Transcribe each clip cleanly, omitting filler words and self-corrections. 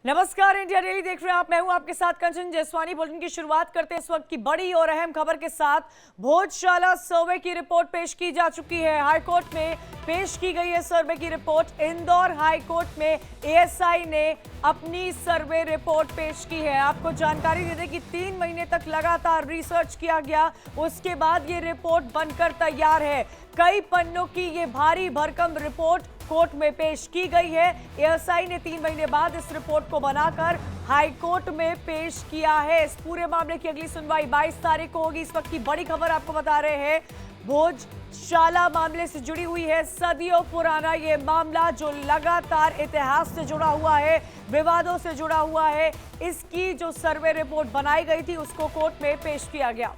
नमस्कार, India daily देख रहे हैं आप। मैं हूं आपके साथ कंचन जसवानी। बुलेटिन की शुरुआत करते हैं इस वक्त की बड़ी और अहम खबर के साथ। भोजशाला सर्वे की रिपोर्ट पेश की जा चुकी है। हाईकोर्ट में पेश की गई है सर्वे की रिपोर्ट। इंदौर हाईकोर्ट में एएसआई ने अपनी सर्वे रिपोर्ट पेश की है। आपको जानकारी दे दें कि 3 महीने तक लगातार रिसर्च किया गया, उसके बाद ये रिपोर्ट बनकर तैयार है। कई पन्नों की ये भारी भरकम रिपोर्ट कोर्ट में पेश की गई है। एएसआई ने 3 महीने बाद इस रिपोर्ट को बनाकर हाई कोर्ट में पेश किया है। इस पूरे मामले की अगली सुनवाई 22 तारीख को होगी। इस वक्त की बड़ी खबर आपको बता रहे हैं, भोजशाला मामले से जुड़ी हुई है। सदियों पुराना ये मामला जो लगातार इतिहास से जुड़ा हुआ है, विवादों से जुड़ा हुआ है, इसकी जो सर्वे रिपोर्ट बनाई गई थी उसको कोर्ट में पेश किया गया।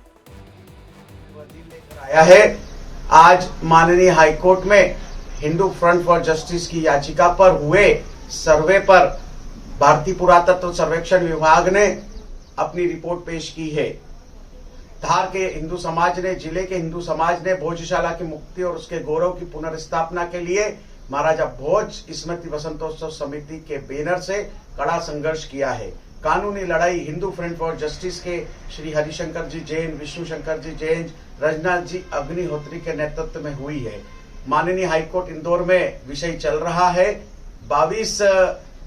आया है आज माननीय हाईकोर्ट में हिंदू फ्रंट फॉर जस्टिस की याचिका पर हुए सर्वे पर भारतीय पुरातत्व सर्वेक्षण विभाग ने अपनी रिपोर्ट पेश की है। धार के हिंदू समाज ने, जिले के हिंदू समाज ने भोजशाला की मुक्ति और उसके गौरव की पुनर्स्थापना के लिए महाराजा भोज स्मृति वसंतोत्सव समिति के बैनर से कड़ा संघर्ष किया है। कानूनी लड़ाई हिंदू फ्रंट फॉर जस्टिस के श्री हरिशंकर जी जैन, विष्णु शंकर जी जैन, रजनाथ जी अग्निहोत्री के नेतृत्व में हुई है। माननीय हाईकोर्ट इंदौर में विषय चल रहा है। 22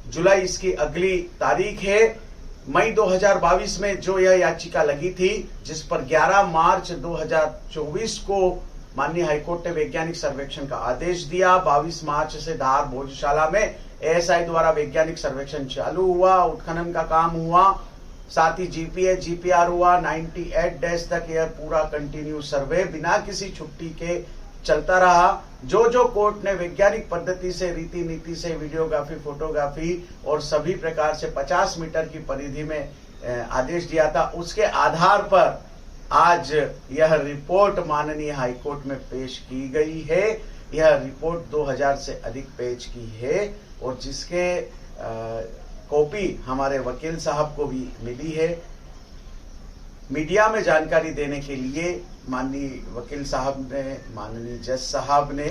जुलाई इसकी अगली तारीख है। मई 2022 में जो यह याचिका लगी थी, जिस पर 11 मार्च 2024 को माननीय हाईकोर्ट ने वैज्ञानिक सर्वेक्षण का आदेश दिया। 22 मार्च से धार भोजशाला में एएसआई द्वारा वैज्ञानिक सर्वेक्षण चालू हुआ, उत्खनन का काम हुआ, साथ ही जीपीएच जीपीआर हुआ। 98 डेज तक यह पूरा कंटिन्यू सर्वे बिना किसी छुट्टी के चलता रहा। जो कोर्ट ने वैज्ञानिक पद्धति से, रीति नीति से, वीडियोग्राफी, फोटोग्राफी और सभी प्रकार से 50 मीटर की परिधि में आदेश दिया था, उसके आधार पर आज यह रिपोर्ट माननीय हाईकोर्ट में पेश की गई है। यह रिपोर्ट 2000 से अधिक पेज की है और जिसके कॉपी हमारे वकील साहब को भी मिली है। मीडिया में जानकारी देने के लिए माननीय वकील साहब ने, माननीय जज साहब ने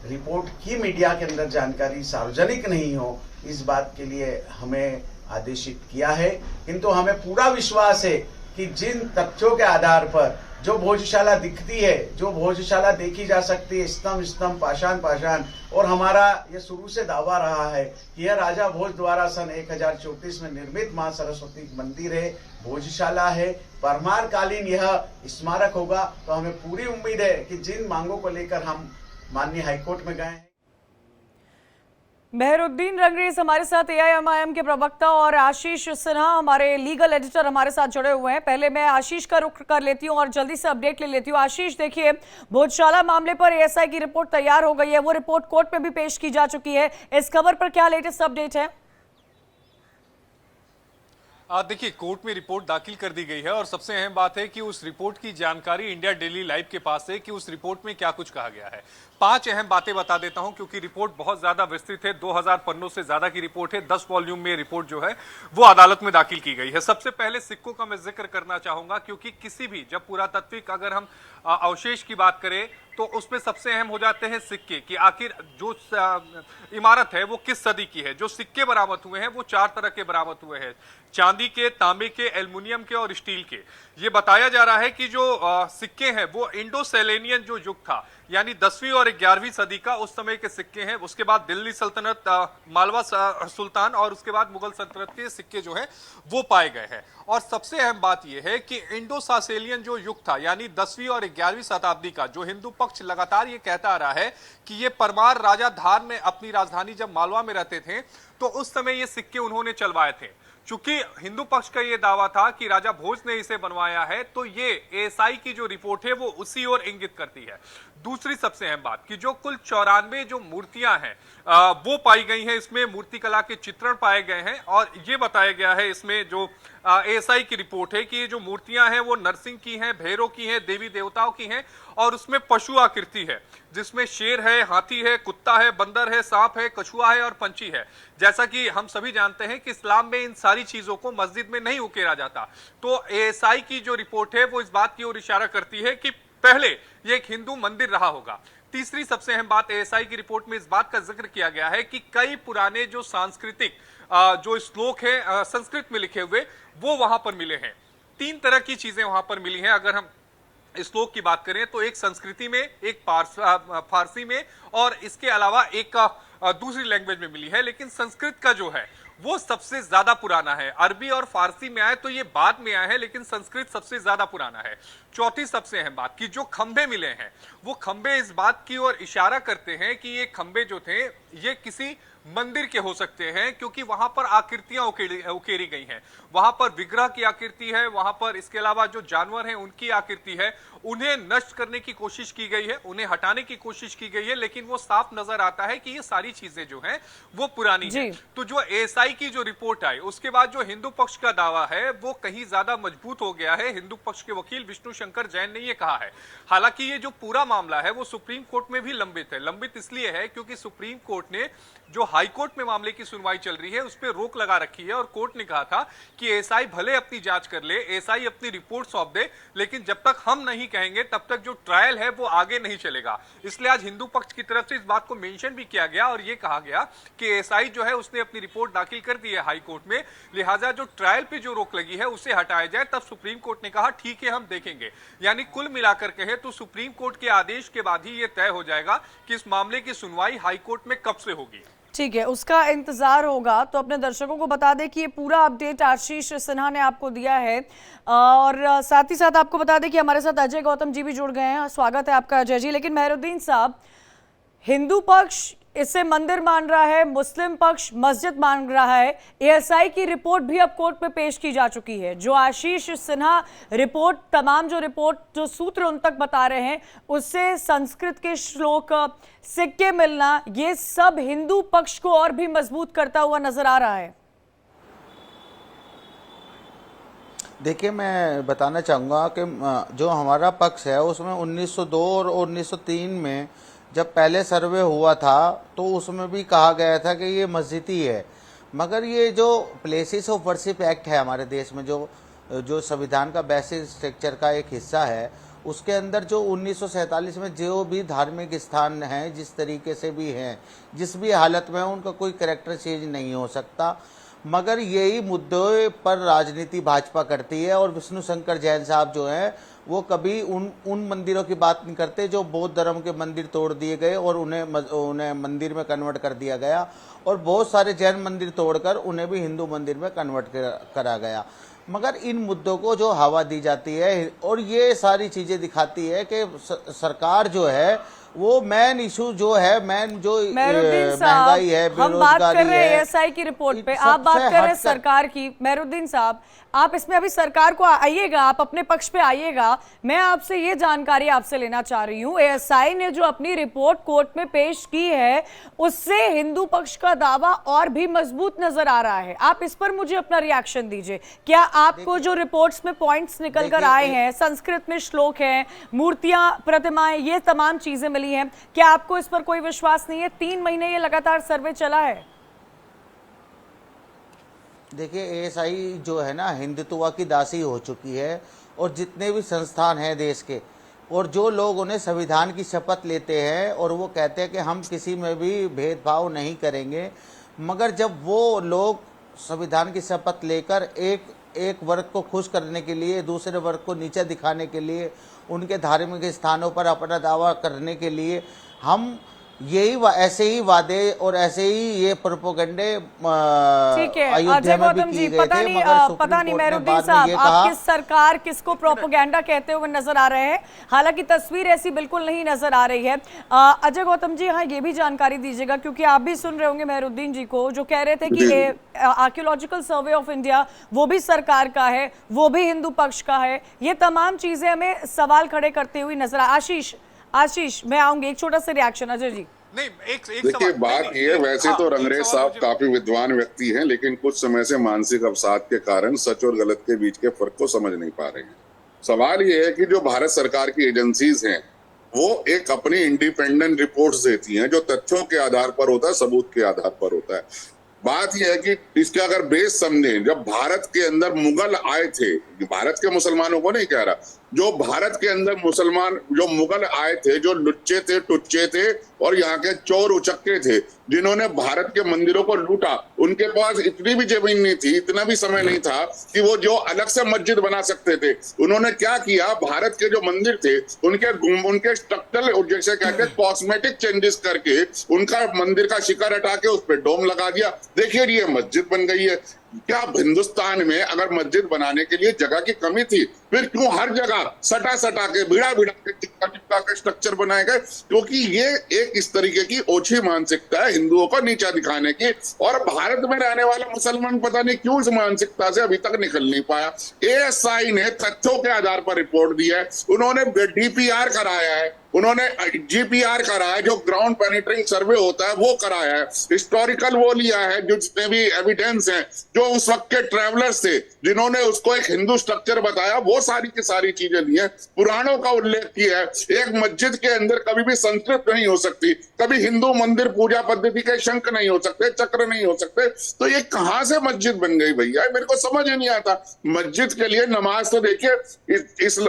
रिपोर्ट की मीडिया के अंदर जानकारी सार्वजनिक नहीं हो, इस बात के लिए हमें आदेशित किया है। किंतु हमें पूरा विश्वास है कि जिन तथ्यों के आधार पर जो भोजशाला दिखती है, जो भोजशाला देखी जा सकती है, स्तंभ स्तंभ, पाषाण पाषाण, और हमारा ये शुरू से दावा रहा है कि यह राजा भोज द्वारा सन 1034 में निर्मित मां सरस्वती मंदिर है, भोजशाला है, परमार कालीन यह स्मारक होगा। तो हमें पूरी उम्मीद है कि जिन मांगों को लेकर हम माननीय हाईकोर्ट में गए हैं। मेहरुद्दीन रंगरेज हमारे साथ एआईएमआईएम के प्रवक्ता और आशीष सिन्हा हमारे लीगल एडिटर हमारे साथ जुड़े हुए हैं। पहले मैं आशीष का रुख कर लेती हूं और जल्दी से अपडेट ले लेती हूं। आशीष, देखिए, भोजशाला मामले पर एएसआई की रिपोर्ट तैयार हो गई है, वो रिपोर्ट कोर्ट में भी पेश की जा चुकी है। इस खबर पर क्या लेटेस्ट अपडेट है? देखिए, कोर्ट में रिपोर्ट दाखिल कर दी गई है और सबसे अहम बात है कि उस रिपोर्ट की जानकारी इंडिया डेली लाइव के पास है कि उस रिपोर्ट में क्या कुछ कहा गया है। 5 अहम बातें बता देता हूं क्योंकि रिपोर्ट बहुत ज्यादा विस्तृत है। 2000 पन्नों से ज्यादा की रिपोर्ट है। 10 वॉल्यूम में रिपोर्ट जो है वो अदालत में दाखिल की गई है। सबसे पहले सिक्कों का मैं जिक्र करना चाहूंगा क्योंकि किसी भी, जब पुरातात्विक अगर हम अवशेष की बात करें तो उसमें सबसे अहम हो जाते हैं सिक्के कि आखिर जो इमारत है वो किस सदी की है। जो सिक्के बरामद हुए हैं वो 4 तरह के बरामद हुए हैं, चांदी के, तांबे के, एल्युमिनियम के और स्टील के। ये बताया जा रहा है कि जो सिक्के हैं वो इंडो सेलेनियन जो युग था, यानी 10वीं और 11वीं सदी का उस समय के सिक्के हैं। उसके बाद दिल्ली सल्तनत, मालवा सुल्तान और उसके बाद मुगल सल्तनत के सिक्के जो हैं वो पाए गए हैं। और सबसे अहम बात यह है कि इंडो सासेलियन जो युग था, यानी 10वीं और 11वीं शताब्दी का, जो हिंदू पक्ष लगातार ये कहता आ रहा है कि ये परमार राजा धार में अपनी राजधानी जब मालवा में रहते थे तो उस समय ये सिक्के उन्होंने चलवाए थे। चूंकि हिंदू पक्ष का यह दावा था कि राजा भोज ने इसे बनवाया है, तो ये एएसआई की जो रिपोर्ट है वो उसी ओर इंगित करती है। दूसरी सबसे अहम बात कि जो कुल 94 जो मूर्तियां हैं वो पाई गई हैं, इसमें मूर्तिकला के चित्रण पाए गए हैं और ये बताया गया है इसमें जो एएसआई की रिपोर्ट है कि ये जो मूर्तियां हैं वो नरसिंह की हैं, भैरव की हैं, देवी देवताओं की हैं और उसमें पशु आकृति है जिसमें शेर है, हाथी है, कुत्ता है, बंदर है, सांप है, कछुआ है और पंछी है। जैसा कि हम सभी जानते हैं कि इस्लाम में इन सारी चीजों को मस्जिद में नहीं उकेरा जाता। तो एएसआई की जो रिपोर्ट है वो इस बात की ओर इशारा करती है कि पहले ये एक हिंदू मंदिर रहा होगा। तीसरी सबसे अहम बात एएसआई की रिपोर्ट में इस बात का जिक्र किया गया है कि कई पुराने जो सांस्कृतिक जो श्लोक है संस्कृत में लिखे हुए वो वहां पर मिले हैं। 3 तरह की चीजें वहां पर मिली हैं। अगर हम श्लोक की बात करें तो एक संस्कृति में, एक फारसी में और इसके अलावा एक दूसरी लैंग्वेज में मिली है। लेकिन संस्कृत का जो है वो सबसे ज्यादा पुराना है। अरबी और फारसी में आए तो ये बाद में आए हैं, लेकिन संस्कृत सबसे ज्यादा पुराना है। चौथी सबसे अहम बात कि जो खंबे मिले हैं वो खंबे इस बात की ओर इशारा करते हैं कि ये खंबे जो थे ये किसी मंदिर के हो सकते हैं, क्योंकि वहां पर आकृतियां उकेरी गई हैं। वहां पर विग्रह की आकृति है, वहां पर इसके अलावा जो जानवर हैं उनकी आकृति है। उन्हें नष्ट करने की कोशिश की गई है, उन्हें हटाने की कोशिश की गई है, लेकिन वो साफ नजर आता है कि ये सारी चीजें जो हैं वो पुरानी हैं। तो जो एएसआई की जो रिपोर्ट आई उसके बाद जो हिंदू पक्ष का दावा है वो कहीं ज्यादा मजबूत हो गया है। हिंदू पक्ष के वकील विष्णु शंकर जैन ने ये कहा है। हालांकि ये जो पूरा मामला है वो सुप्रीम कोर्ट में भी लंबित है। लंबित इसलिए है क्योंकि सुप्रीम कोर्ट ने जो हाई कोर्ट में मामले की सुनवाई चल रही है उस पर रोक लगा रखी है और कोर्ट ने कहा था कि एएसआई भले अपनी जांच कर ले, एएसआई अपनी रिपोर्ट सौंप दे, लेकिन जब तक हम नहीं कहेंगे तब तक जो ट्रायल है वो आगे नहीं चलेगा। इसलिए आज हिंदू पक्ष की तरफ से इस बात को मेंशन भी किया गया और ये कहा गया कि एएसआई जो है उसने अपनी रिपोर्ट दाखिल कर दी है हाई कोर्ट में, लिहाजा जो ट्रायल पे जो रोक लगी है उसे हटाया जाए। तब सुप्रीम कोर्ट ने कहा ठीक है हम देखेंगे। यानी कुल मिलाकर कहे तो सुप्रीम कोर्ट के आदेश के बाद ही ये तय हो जाएगा कि इस मामले की सुनवाई हाई कोर्ट में कब से होगी। ठीक है, उसका इंतजार होगा। तो अपने दर्शकों को बता दें कि ये पूरा अपडेट आशीष सिन्हा ने आपको दिया है और साथ ही साथ आपको बता दें कि हमारे साथ अजय गौतम जी भी जुड़ गए हैं। स्वागत है आपका अजय जी। लेकिन मेहरुद्दीन साहब, हिंदू पक्ष इसे मंदिर मान रहा है, मुस्लिम पक्ष मस्जिद मान रहा है। एएसआई की रिपोर्ट भी अब कोर्ट में पेश की जा चुकी है। जो आशीष सिन्हा रिपोर्ट, तमाम जो सूत्र उन तक बता रहे हैं उससे संस्कृत के श्लोक, सिक्के मिलना, ये सब हिंदू पक्ष को और भी मजबूत करता हुआ नजर आ रहा है। देखिए, मैं बताना चाहूँगा कि जो हमारा पक्ष है उसमें 1902 और 1903 में जब पहले सर्वे हुआ था तो उसमें भी कहा गया था कि ये मस्जिद ही है। मगर ये जो प्लेसेस ऑफ वर्शिप एक्ट है हमारे देश में, जो संविधान का बेसिक स्ट्रक्चर का एक हिस्सा है, उसके अंदर जो 1947 में जो भी धार्मिक स्थान हैं जिस तरीके से भी हैं, जिस भी हालत में उनका कोई कैरेक्टर चेंज नहीं हो सकता। मगर यही मुद्दों पर राजनीति भाजपा करती है और विष्णु शंकर जैन साहब जो हैं वो कभी उन मंदिरों की बात नहीं करते जो बौद्ध धर्म के मंदिर तोड़ दिए गए और उन्हें मंदिर में कन्वर्ट कर दिया गया, और बहुत सारे जैन मंदिर तोड़कर उन्हें भी हिंदू मंदिर में कन्वर्ट करा गया। मगर इन मुद्दों को जो हवा दी जाती है और ये सारी चीज़ें दिखाती है कि सरकार जो है वो मेन इशू जो है, मेन जो महंगाई है, बेरोजगारी है। हम बात कर रहे हैं एएसआई की रिपोर्ट पे, आप बात कर रहे हैं सरकार की। मेहरुद्दीन साहब, आप इसमें अभी सरकार को आइएगा, आप अपने पक्ष पे आइएगा। मैं आपसे ये जानकारी आपसे लेना चाह रही हूँ, एएसआई ने जो अपनी रिपोर्ट कोर्ट में पेश की है उससे हिंदू पक्ष का दावा और भी मजबूत नजर आ रहा है। आप इस पर मुझे अपना रिएक्शन दीजिए। क्या आपको जो रिपोर्ट्स में पॉइंट्स निकल कर आए हैं, संस्कृत में श्लोक है, मूर्तियां, प्रतिमाएं, ये तमाम चीजें मिली हैं, क्या आपको इस पर कोई विश्वास नहीं है? 3 महीने ये लगातार सर्वे चला है। देखिए, एएसआई जो है ना हिंदुत्व की दासी हो चुकी है, और जितने भी संस्थान हैं देश के, और जो लोग उन्हें संविधान की शपथ लेते हैं और वो कहते हैं कि हम किसी में भी भेदभाव नहीं करेंगे, मगर जब वो लोग संविधान की शपथ लेकर एक वर्ग को खुश करने के लिए, दूसरे वर्ग को नीचा दिखाने के लिए, उनके धार्मिक स्थानों पर अपना दावा करने के लिए, हम ऐसे ही वादे और ऐसे ही ये प्रोपोगंडे अयोध्या में भी किए गए थे। मगर पता नहीं मेहरुद्दीन साहब, आप किस सरकार किसको प्रोपोगंडा कहते हुए नजर आ रहे हैं, हालांकि तस्वीर ऐसी बिल्कुल नहीं नजर आ रही है। अजय गौतम जी, हाँ, ये भी जानकारी दीजिएगा, क्योंकि आप भी सुन रहे होंगे मेहरुद्दीन जी को जो कह रहे थे कि आर्कियोलॉजिकल सर्वे ऑफ इंडिया वो भी सरकार का है, वो भी हिंदू पक्ष का है। ये तमाम चीजें हमें सवाल खड़े करते हुए नजर आशीष, मैं आऊंगी, एक छोटा सा रिएक्शन। अजय जी, नहीं, एक देखिए, बात ये है, वैसे तो रंगरेज साहब काफी विद्वान व्यक्ति हैं, लेकिन कुछ समय से मानसिक अवसाद के कारण सच और गलत के बीच के फर्क को समझ नहीं पा रहे हैं। सवाल ये है कि जो भारत सरकार की एजेंसीज हैं वो एक अपनी इंडिपेंडेंट रिपोर्ट्स देती हैं जो तथ्यों के आधार पर होता है, सबूत के आधार पर होता है। बात यह है कि इसका अगर बेस समझें, जब भारत के अंदर मुगल आए थे, भारत के मुसलमानों को नहीं कह रहा, जो भारत के अंदर मुसलमान जो मुगल आए थे, जो लुच्चे थे, टुच्चे थे और यहाँ के चोर उचक्के थे, जिन्होंने भारत के मंदिरों को लूटा, उनके पास इतनी भी जमीन नहीं थी, इतना भी समय नहीं था कि वो जो अलग से मस्जिद बना सकते थे। उन्होंने क्या किया, भारत के जो मंदिर थे उनके स्ट्रक्चरल, जैसे कहते हैं कॉस्मेटिक चेंजेस करके उनका मंदिर का शिखर हटा के उस पर डोम लगा दिया। देखिए ये मस्जिद बन गई है। क्या हिंदुस्तान में अगर मस्जिद बनाने के लिए जगह की कमी थी, फिर क्यों हर जगह सटा सटा के भिड़ा भिड़ा के चिपका चिपका के स्ट्रक्चर बनाए गए? क्योंकि ये एक इस तरीके की ओछी मानसिकता है हिंदुओं को नीचा दिखाने की, और भारत में रहने वाला मुसलमान पता नहीं क्यों इस मानसिकता से अभी तक निकल नहीं पाया। एएसआई ने तथ्यों के आधार पर रिपोर्ट दी है, उन्होंने डीपीआर कराया है, उन्होंने जीपीआर कराया है, जो ग्राउंड पेनिट्रेटिंग सर्वे होता है वो कराया है, हिस्टोरिकल वो लिया है, जो जितने भी एविडेंस हैं, जो उस वक्त के ट्रैवलर्स थे जिन्होंने उसको एक हिंदू स्ट्रक्चर बताया, वो सारी की सारी चीजें ली है, पुराणों का उल्लेख किया है। एक मस्जिद के अंदर कभी भी संस्कृत नहीं हो सकती, कभी हिंदू मंदिर पूजा पद्धति के शंख नहीं हो सकते, चक्र नहीं हो सकते, तो ये कहां से मस्जिद बन गई भैया? मेरे को समझ ही नहीं आता। मस्जिद के लिए नमाज तो देखिए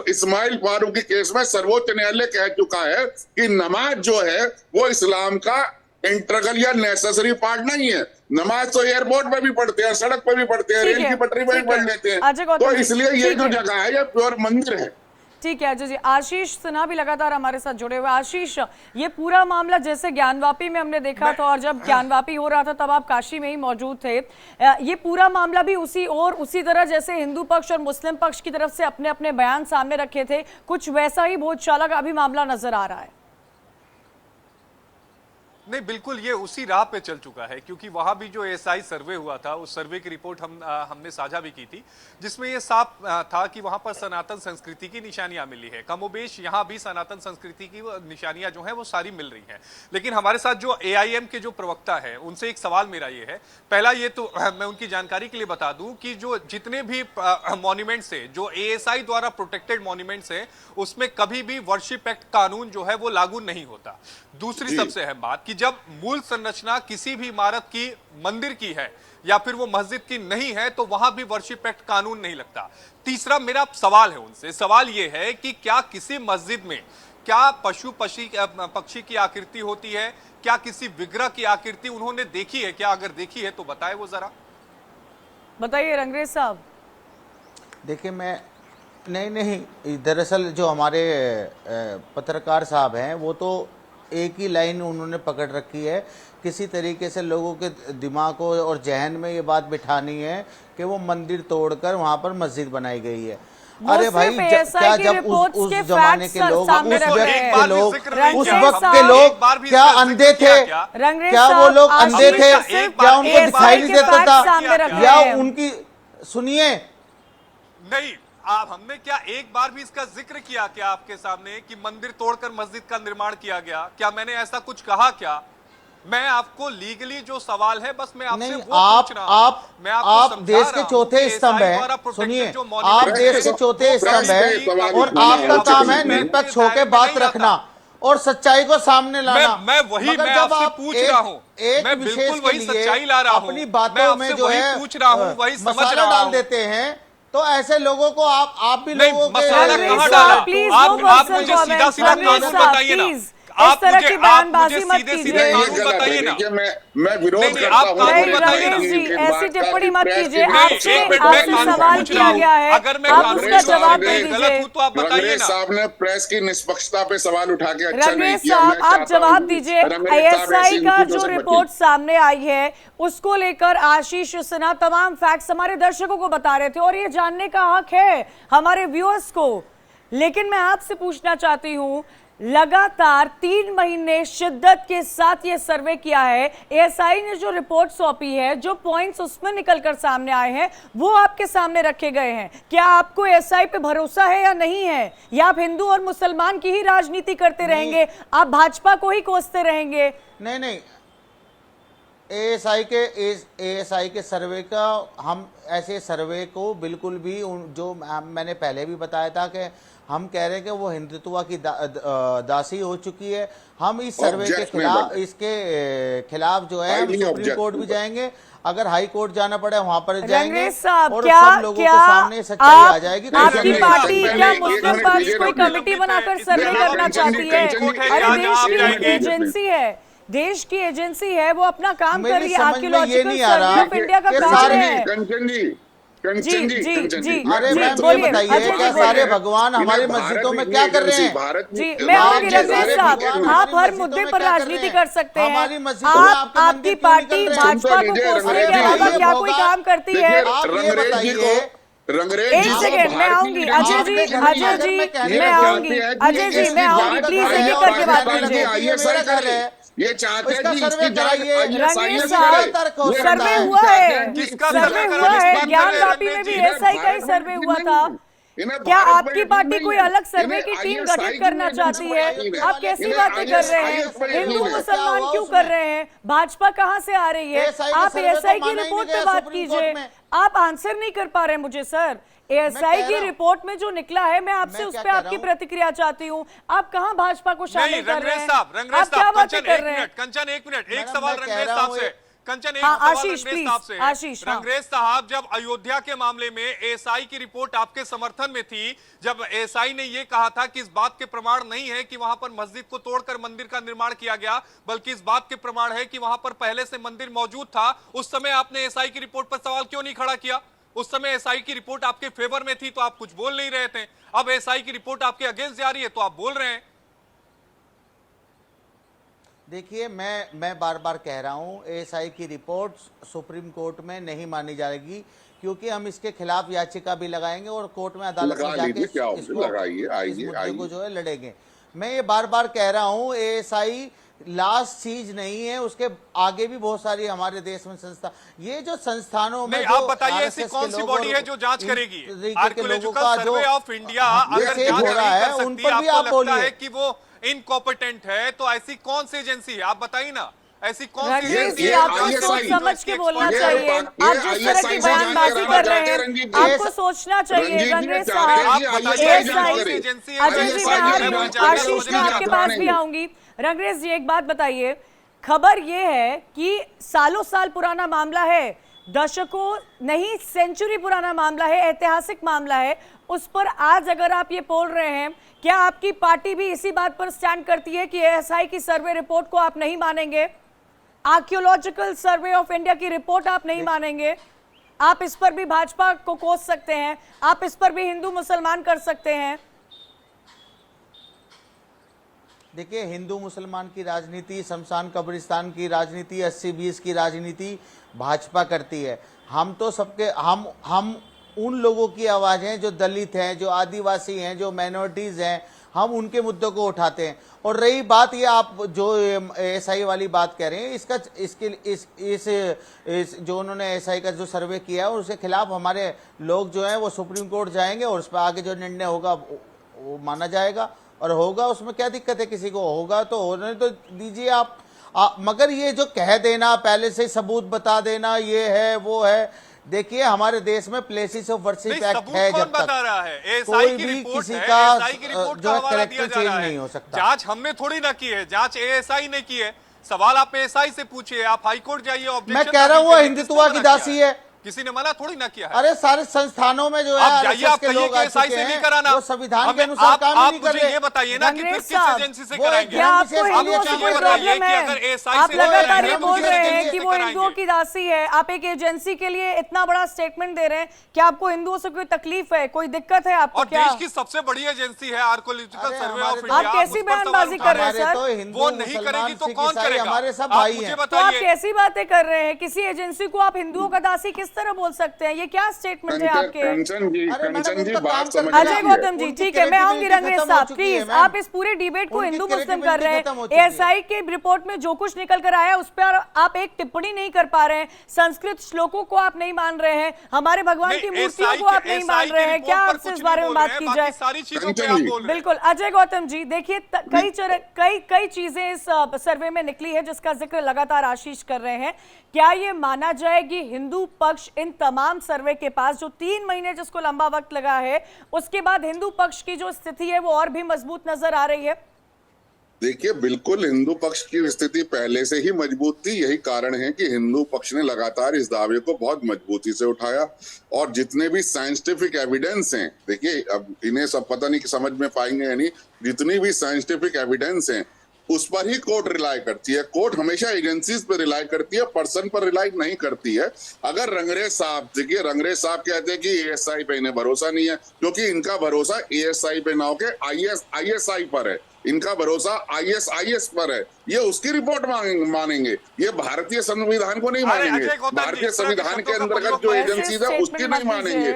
इस्माइल फारूकी केस में सर्वोच्च न्यायालय कह चुका है कि नमाज जो है वो इस्लाम का इंटीग्रल या नेसेसरी पार्ट नहीं है। नमाज तो एयरपोर्ट पे भी पढ़ते हैं, सड़क पे भी पढ़ते हैं, रेल की पटरी पे भी पढ़ लेते हैं, तो इसलिए ये जो जगह है ये प्योर मंदिर है। ठीक है अजय जी। आशीष सिन्हा भी लगातार हमारे साथ जुड़े हुए। आशीष, ये पूरा मामला जैसे ज्ञानवापी में हमने देखा था, और जब ज्ञानवापी हो रहा था तब आप काशी में ही मौजूद थे, ये पूरा मामला भी उसी तरह जैसे हिंदू पक्ष और मुस्लिम पक्ष की तरफ से अपने अपने बयान सामने रखे थे, कुछ वैसा ही भोजशाला का अभी मामला नजर आ रहा है? नहीं, बिल्कुल ये उसी राह पे चल चुका है, क्योंकि वहां भी जो एएसआई सर्वे हुआ था, उस सर्वे की रिपोर्ट हमने साझा भी की थी, जिसमें ये साफ था कि वहां पर सनातन संस्कृति की निशानियां मिली है। कमोबेश यहाँ भी सनातन संस्कृति की निशानियां जो है वो सारी मिल रही हैं। लेकिन हमारे साथ जो एआईएम के जो प्रवक्ता है, उनसे एक सवाल मेरा ये है, पहला ये तो मैं उनकी जानकारी के लिए बता दूं कि जो जितने भी मॉन्यूमेंट्स है, जो एएसआई द्वारा प्रोटेक्टेड मॉन्यूमेंट्स है, उसमें कभी भी वर्शिप एक्ट कानून जो है वो लागू नहीं होता। दूसरी सबसे अहम बात कि जब मूल संरचना किसी भी इमारत की, मंदिर की है या फिर वो मस्जिद की नहीं है, तो वहां भी वर्शिप एक्ट कानून नहीं लगता। तीसरा मेरा सवाल है उनसे, सवाल ये है कि क्या किसी मस्जिद में क्या पशु पक्षी की आकृति होती है? क्या किसी विग्रह की आकृति उन्होंने देखी है क्या? अगर देखी है तो बताए वो जरा। बताइए रंगरेज साहब। देखिए मैं नहीं, दरअसल जो हमारे पत्रकार साहब हैं वो तो एक ही लाइन उन्होंने पकड़ रखी है, किसी तरीके से लोगों के दिमाग को और जहन में ये बात बिठानी है कि वो मंदिर तोड़कर वहाँ पर मस्जिद बनाई गई है। अरे भाई क्या जब उस जमाने के लोग, उस वक्त के लोग क्या अंधे थे? क्या वो लोग अंधे थे? क्या उनको दिखाई नहीं देता था? या उनकी सुनिए, नहीं आप हमने क्या एक बार भी इसका जिक्र किया क्या आपके सामने कि मंदिर तोड़कर मस्जिद का निर्माण किया गया? क्या मैंने ऐसा कुछ कहा क्या? मैं आपको लीगली जो सवाल है बस मैं आपसे वो पूछ रहा हूं। आप देश के चौथे स्तंभ है, सुनिए, आप देश के चौथे स्तंभ है और आपका काम है निरपेक्ष होकर बात रखना और सच्चाई को सामने लाना। मैं आपसे पूछ रहा हूं, मैं बिल्कुल वही सच्चाई ला रहा हूं, अपनी बातों में जो है पूछ रहा हूं, वही समझ रहा हूं, डाल देते हैं, तो ऐसे लोगों को आप भी लोगों के मसाला कहां डाला? आप मुझे सीधा सीधा कानून बताइए ना, आप मुझे सीधे सीधे कानून बताइए ना। मैं विरोध करता हूं। ऐसी टिप्पणी मत कीजिए, आपसे सवाल किया गया है, अगर मैं आप उसका जवाब दे गलत हूं तो आप बताइए ना। साहब ने प्रेस की निष्पक्षता पे सवाल उठा के अच्छा नहीं रंगरेज किया। साहब आप जवाब दीजिए। आईएसआई का जो रिपोर्ट सामने आई है उसको लेकर आशीष सिन्हा तमाम फैक्ट्स हमारे दर्शकों को बता रहे थे और ये जानने का हक है हमारे व्यूअर्स को। लेकिन मैं आपसे पूछना चाहती हूं, लगातार 3 महीने शिद्दत के साथ ये सर्वे किया है, एएसआई ने जो रिपोर्ट सौंपी है, जो पॉइंट्स उसमें निकलकर सामने आए हैं वो आपके सामने रखे गए हैं। क्या आपको एएसआई पे भरोसा है या नहीं है? या आप हिंदू और मुसलमान की ही राजनीति करते रहेंगे, आप भाजपा को ही कोसते रहेंगे? नहीं, एएसआई के सर्वे का हम ऐसे सर्वे को बिल्कुल भी जो मैंने पहले भी बताया था कि हम कह रहे हैं कि वो हिंदुत्व की दासी हो चुकी है। हम इस सर्वे के खिलाफ, इसके खिलाफ जो है हम सुप्रीम कोर्ट भी जाएंगे, अगर हाई कोर्ट जाना पड़े वहां पर जाएंगे और सब लोगों के सामने सच्चाई आ जाएगी। आपकी पार्टी क्या मुस्लिम पक्ष कोई कमेटी बनाकर सर्वे करना चाहती है? अरे देश की एजेंसी है, देश की एजेंसी है, वो अपना काम कर रही है। आर्कियोलॉजिकल सर्वे ऑफ इंडिया का काम है। कंचन जी, अरे मैम ये बताइए क्या सारे भगवान हमारी मस्जिदों में क्या कर रहे हैं? जी मैं आऊंगी रघुवीर साहब, आप हर मुद्दे पर राजनीति कर सकते हैं। आप आपकी पार्टी भाजपा को कोसने के अलावा क्या कोई काम करती है? एक सेकेंड, मैं आऊंगी अजय जी, मैं आऊंगी अजय जी, मैं आऊंगी, प्लीज एक एक करके बात कीजिए। ये चाहते हैं कि इसकी जांच रंगीन साहब, सर्वे हुआ है, सर्वे हुआ है, ज्ञान वापी में भी एएसआई का ही सर्वे हुआ था। क्या आपकी पार्टी कोई अलग सर्वे की टीम गठित करना चाहती है? आप कैसी बातें कर रहे हैं? हिंदू मुसलमान क्यों कर रहे हैं? भाजपा कहां से आ रही है? आप एएसआई की रिपोर्ट पे बात कीजिए। आप आंसर नहीं कर पा रहे मुझे सर। एएसआई की रिपोर्ट में जो निकला है, मैं आपसे उस पर आपकी प्रतिक्रिया चाहती हूँ। आप कहां भाजपा को शामिल कर रहे हैं? आप क्या बातें कर रहे हैं? कंचन एक मिनट, एक सवाल रंगरेज साहब से। कंचन एक आशीष सवाल रंगरेज साहब से। आशीष, रंगरेज साहब, जब अयोध्या के मामले में एएसआई की रिपोर्ट आपके समर्थन में थी, जब एएसआई ने यह कहा था कि इस बात के प्रमाण नहीं है कि वहां पर मस्जिद को तोड़कर मंदिर का निर्माण किया गया, बल्कि इस बात के प्रमाण है कि वहां पर पहले से मंदिर मौजूद था, उस समय आपने एएसआई की रिपोर्ट पर सवाल क्यों नहीं खड़ा किया? उस समय एएसआई की रिपोर्ट आपके फेवर में थी तो आप कुछ बोल नहीं रहे थे। अब एएसआई की रिपोर्ट आपके अगेंस्ट जा रही है तो आप बोल रहे हैं। देखिए मैं बार बार कह रहा हूं, एएसआई की रिपोर्ट सुप्रीम कोर्ट में नहीं मानी जाएगी, क्योंकि हम इसके खिलाफ याचिका भी लगाएंगे और कोर्ट में अदालत में जाके इस मुद्दे को जो है लड़ेंगे। मैं ये बार बार कह रहा हूं, एएसआई लास्ट चीज नहीं है, उसके आगे भी बहुत सारी हमारे देश में संस्था, ये जो संस्थानों में आप बताइए ऐसी कौन सी बॉडी है जो जांच करेगी? आर्कियोलॉजिकल सर्वे ऑफ इंडिया अगर जांच नहीं कर सकती, आपको लगता है कि वो इनकॉम्पिटेंट है, तो ऐसी कौन सी एजेंसी है? आप बताइए ना, ऐसी कौन सी एजेंसी है? आपको सोच समझ के बोलना चाहिए। आप जिस तरह की बयानबाजी कर रहे हैं, आपको सोचना चाहिए रंगरेज साहब। अजय जी, आशीष मैं आपके पास भी आऊंगी। रंगरेज जी एक बात बताइए, खबर ये है कि सालों साल पुराना मामला है, दशकों नहीं सेंचुरी पुराना मामला है, ऐतिहासिक मामला है, उस पर आज अगर आप ये बोल रहे हैं, क्या आपकी पार्टी भी इसी बात पर स्टैंड करती है कि एएसआई की सर्वे रिपोर्ट को आप नहीं मानेंगे? आर्कियोलॉजिकल सर्वे ऑफ इंडिया की रिपोर्ट आप नहीं मानेंगे? आप इस पर भी भाजपा को कोस सकते हैं, आप इस पर भी हिंदू मुसलमान कर सकते हैं। देखिए, हिंदू मुसलमान की राजनीति, शमशान कब्रिस्तान की राजनीति, 80-20 की राजनीति भाजपा करती है। हम तो सबके हम उन लोगों की आवाज़ हैं जो दलित हैं, जो आदिवासी हैं, जो माइनॉरिटीज़ हैं, हम उनके मुद्दों को उठाते हैं। और रही बात ये आप जो एएसआई वाली बात कह रहे हैं, इस जो उन्होंने एएसआई का जो सर्वे किया है उसके खिलाफ हमारे लोग जो हैं वो सुप्रीम कोर्ट जाएंगे और उस पर आगे जो निर्णय होगा वो माना जाएगा और होगा। उसमें क्या दिक्कत है? किसी को होगा तो होने तो दीजिए आप। मगर ये जो कह देना, पहले से सबूत बता देना, ये है वो है, देखिए हमारे देश में प्लेसेस ऑफ वर्शिप एक्ट है, जब तक कोई भी किसी का जो है कैरेक्टर चेंज नहीं हो सकता। जांच हमने थोड़ी ना की है, जांच एएसआई ने की है। सवाल आप एएसआई से पूछिए, आप हाईकोर्ट जाइए। मैं कह रहा हूँ वो हिंदुत्व की दासी है, किसी ने मना थोड़ी ना किया है। अरे सारे संस्थानों में जो है आप जाइए, आप कहिए कि एएसआई से नहीं कराना, वो संविधान के अनुसार काम नहीं कर रहे। ये बताइए ना कि फिर किस एजेंसी से कराएंगे? क्या आपको हिंदुओं से कोई प्रॉब्लम है? आप लगातार ये बोल रहे हैं कि वो हिंदुओं की दासी है, आप एक एजेंसी के लिए इतना बड़ा स्टेटमेंट दे रहे हैं, क्या आपको हिंदुओं से कोई तकलीफ है, कोई दिक्कत है आपको? क्या देश की सबसे बड़ी एजेंसी है आर्कियोलॉजिकल सर्वे ऑफ इंडिया, आप कैसी बयानबाजी कर रहे हैं सर? वो नहीं करेगी तो कौन करेगा? हमारे सब भाई हैं। तो आप कैसी बातें कर रहे हैं? किसी एजेंसी को आप हिंदुओं का दासी किस किस तरह बोल सकते हैं? ये क्या स्टेटमेंट है आपके? कंचन जी, अरे मैडम, कंचन जी, उनका बात काम समझ करना अजय है। गौतम जी, उनकी ठीक है, मैं आऊंगी credibility रंगरेज खत्म हो साहब, चुकी है, प्लीज। मैम। आप इस पूरे डिबेट को उनकी हिंदू मुस्लिम कर credibility रहे हैं। खत्म हो चुकी है। एएसआई के रिपोर्ट में जो कुछ निकल कर आया उस पर आप एक टिप्पणी नहीं कर पा रहे हैं। संस्कृत श्लोकों को आप नहीं मान रहे हैं, हमारे भगवान की मूर्तियों को आप नहीं मान रहे हैं। क्या आपसे इस बारे में बात की जाए? सारी चीजों पे कंचन आप जी। बोल रहे हैं। बिल्कुल अजय गौतम जी, देखिए कई चीजें इस सर्वे में निकली है जिसका जिक्र लगातार आशीष कर रहे हैं। क्या ये माना जाए कि हिंदू पक्ष इन तमाम सर्वे के पास, जो 3 महीने जिसको लंबा वक्त लगा है, उसके बाद हिंदू पक्ष की जो स्थिति है वो और भी मजबूत नजर आ रही है? देखिए, बिल्कुल हिंदू पक्ष की स्थिति पहले से ही मजबूत थी। यही कारण है कि हिंदू पक्ष ने लगातार इस दावे को बहुत मजबूती से उठाया और जितने भी साइंटिफिक एविडेंस हैं, देखिए अब इन्हें सब पता नहीं कि समझ में पाएंगे या नहीं, जितनी भी साइंटिफिक एविडेंस हैं उस पर ही कोर्ट रिलाई करती है। कोर्ट हमेशा एजेंसीज पर रिलाई करती है, पर्सन पर रिलाई नहीं करती है। अगर रंगरेज साहब, देखिए रंगरेज साहब कहते हैं कि एएसआई पे इन्हें भरोसा नहीं है, क्योंकि इनका भरोसा एएसआई पे ना होके आईएसआई पर है। इनका भरोसा आईएसआईएस पर है। ये उसकी रिपोर्ट मानेंगे, ये भारतीय संविधान को नहीं मानेंगे। भारतीय संविधान के अंतर्गत जो एजेंसीज है उसकी नहीं मानेंगे।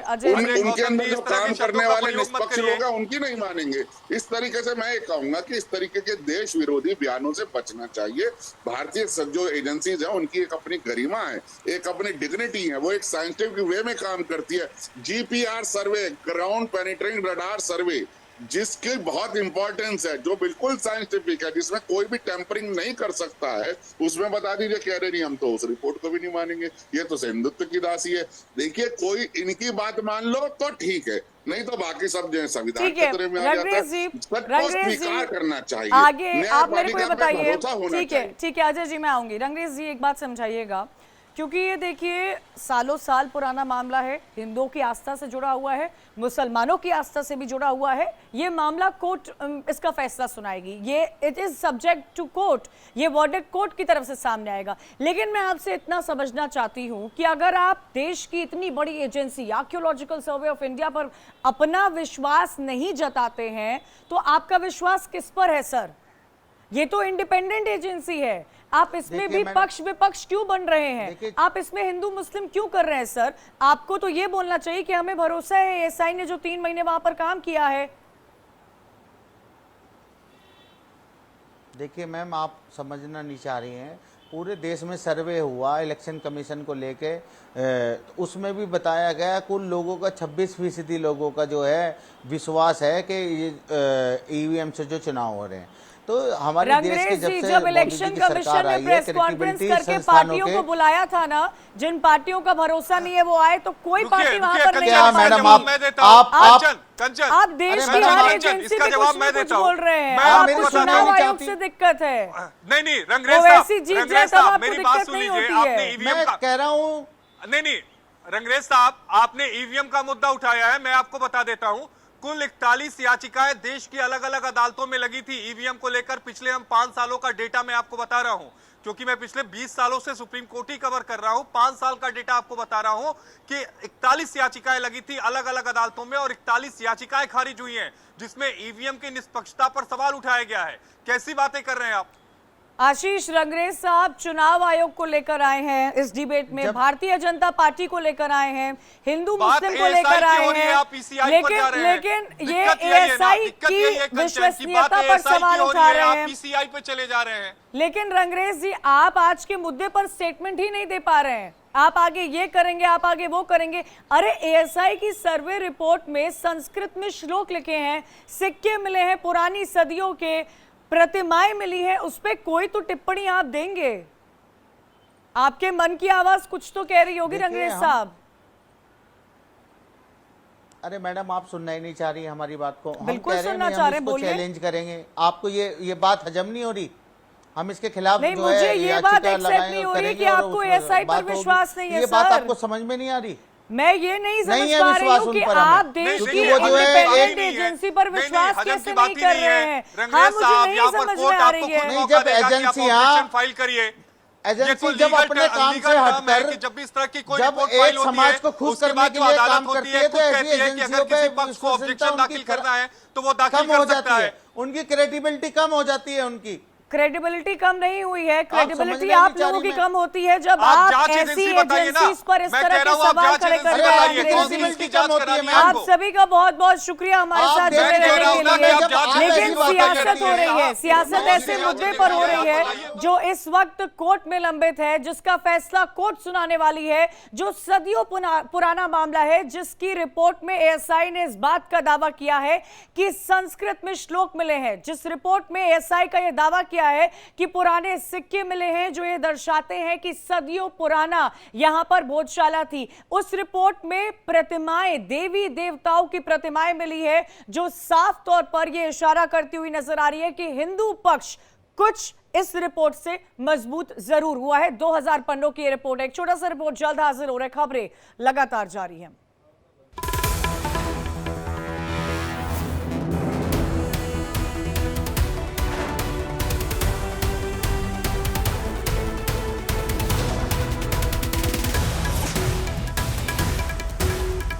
उनके अंदर जो काम करने वाले निष्पक्ष लोग हैं उनकी नहीं मानेंगे। इस तरीके से मैं ये कहूंगा कि इस तरीके के देश विरोधी बयानों से बचना चाहिए। भारतीय जो एजेंसीज है उनकी एक अपनी गरिमा है, एक अपनी डिग्निटी है, वो एक साइंटिफिक वे में काम करती है। जीपीआर सर्वे, ग्राउंड पेनिट्रेटिंग रडार सर्वे, जिसकी बहुत इंपॉर्टेंस है, जो बिल्कुल साइंटिफिक है, जिसमें कोई भी टेम्परिंग नहीं कर सकता है, उसमें बता दीजिए कह रहे नहीं हम तो उस रिपोर्ट को भी नहीं मानेंगे। ये तो हिंदुत्व की दासी है। देखिए, कोई इनकी बात मान लो तो ठीक है, नहीं तो बाकी सब जो है संविधान के खतरे में आ जाता है। सबको स्वीकार करना चाहिए। आगे आप मेरे को ये बताइए, ठीक है चाहिए। अजय जी मैं आऊंगी। रंगरेज जी एक बात समझाइएगा, क्योंकि ये देखिए सालों साल पुराना मामला है, हिंदुओं की आस्था से जुड़ा हुआ है, मुसलमानों की आस्था से भी जुड़ा हुआ है। ये मामला कोर्ट इसका फैसला सुनाएगी, ये it is subject to court, ये वर्डिक्ट कोर्ट की तरफ से सामने आएगा। लेकिन मैं आपसे इतना समझना चाहती हूं कि अगर आप देश की इतनी बड़ी agency archaeological survey of India पर अपना विश्वास नहीं जताते हैं तो आपका विश्वास किस पर है सर? ये तो इंडिपेंडेंट एजेंसी है, आप इसमें भी पक्ष विपक्ष क्यों बन रहे हैं? आप इसमें हिंदू मुस्लिम क्यों कर रहे हैं सर? आपको तो ये बोलना चाहिए कि हमें भरोसा है एएसआई ने जो 3 महीने वहां पर काम किया है। देखिए मैम, आप समझना नहीं चाह रही हैं। पूरे देश में सर्वे हुआ इलेक्शन कमीशन को लेके, उसमें भी बताया गया कुल लोगों का 26% लोगों का जो है विश्वास है कि ये ईवीएम से जो चुनाव हो रहे हैं। तो हमारे देश के जब इलेक्शन कमीशन ने प्रेस कॉन्फ्रेंस करके पार्टियों को बुलाया था ना, जिन पार्टियों का भरोसा नहीं है वो आए, तो कोई पार्टी वहां पर नहीं आ। मैडम आप देश की हर एजेंसी पे कुछ बोल रहे हैं, आपको चुनाव आयोग से दिक्कत है। नहीं रंगरेज साहब मेरी बात सुन लीजिए। आपने ईवीएम मैं कह रहा हूँ, नहीं रंगरेज साहब, आपने ईवीएम का मुद्दा उठाया है। मैं आपको बता देता हूं, कुल 41 याचिकाएं देश की अलग अलग अदालतों में लगी थी ईवीएम को लेकर। पिछले हम 5 सालों का डेटा मैं आपको बता रहा हूं, क्योंकि मैं पिछले 20 सालों से सुप्रीम कोर्ट ही कवर कर रहा हूं। 5 साल का डेटा आपको बता रहा हूं कि 41 याचिकाएं लगी थी अलग अलग अदालतों में और 41 याचिकाएं खारिज हुई हैं, जिसमें ईवीएम की निष्पक्षता पर सवाल उठाया गया है। कैसी बातें कर रहे हैं आप? आशीष, रंगरेज साहब चुनाव आयोग को लेकर आए हैं इस डिबेट में, भारतीय जनता पार्टी को लेकर आए हैं, हिंदू मुस्लिम को लेकर आए हैं, लेकिन ये एएसआई की विश्वसनीयता पर सवाल उठा रहे हैं, पीसीआई पे चले जा रहे हैं। लेकिन रंगरेज जी, आप आज के मुद्दे पर स्टेटमेंट ही नहीं दे पा रहे हैं। आप आगे ये करेंगे, आप आगे वो करेंगे। अरे एएसआई की सर्वे रिपोर्ट में संस्कृत में श्लोक लिखे हैं, सिक्के मिले हैं पुरानी सदियों के, प्रतिमाएं मिली है, उस पे कोई तो टिप्पणी आप देंगे। आपके मन की आवाज कुछ तो कह रही होगी रंगरेज साहब। अरे मैडम, आप सुनना ही नहीं चाह रही हमारी बात को। बिल्कुल सुनना चाह रहे हैं, बोलिए। चैलेंज करेंगे आपको, ये बात हजम नहीं हो रही। हम इसके खिलाफ नहीं, जो मुझे है ये बात एक्सेप्ट नहीं हो रही कि आपको एएसआई पर विश्वास नहीं है। ये बात आपको समझ में नहीं आ रही। मैं ये नहीं समझ पा रही हूँ कि आप देश की इंडिपेंडेंट एजेंसी पर विश्वास कैसे नहीं कर रहे हैं। हाँ, मुझे नहीं समझ में आ रही है। नहीं, जब एजेंसियां फाइल करिए, एजेंसी जब अपने काम से हटकर जब इस तरह की कोई जब एक समाज को खुश करने के लिए काम करती है तो ऐसी एजेंसियों पे ऑब्जेक्शन दाखिल करना है तो वो दाखिल कम हो कर सकता जाती है। है, उनकी क्रेडिबिलिटी कम हो जाती है उनकी। क्रेडिबिलिटी कम नहीं हुई है, क्रेडिबिलिटी समझ आप रहे लोगों की हैं कम होती है जब आप आप जांच ऐसी एजेंसी बताइए ना। एजेंसीज पर इस मैं तरह कह रहा के हूं आप सवाल जांच खड़े एजेंसी करते हैं। बताइए, कौन सी अंग्रेजी इसकी जांच करानी है आप आपको? सभी का बहुत बहुत शुक्रिया हमारे आप साथ देख जुड़े रहे रहने हो के ना कि लिए। आप जांच लेकिन ऐसी बातें सियासत करती हो हैं। रही है, सियासत कौन ऐसे सी मुद्दे जांच पर हो करानी रही है, है आप बताइए। जो इस वक्त कोर्ट में लंबित है, जिसका फैसला कोर्ट सुनाने वाली है, जो सदियों पुराना मामला है, जिसकी रिपोर्ट में एएसआई ने इस बात का दावा किया है कि संस्कृत में श्लोक मिले हैं। जिस रिपोर्ट में एएसआई का यह दावा किया है कि पुराने सिक्के मिले हैं जो ये दर्शाते हैं कि सदियों पुराना यहां पर भोजशाला थी। उस रिपोर्ट में प्रतिमाएं, देवी देवताओं की प्रतिमाएं मिली है, जो साफ तौर पर यह इशारा करती हुई नजर आ रही है कि हिंदू पक्ष कुछ इस रिपोर्ट से मजबूत जरूर हुआ है। 2000 पन्नों की रिपोर्ट है। एक छोटा सा रिपोर्ट जल्द हाजिर हो रहा है। खबरें लगातार जारी हैं।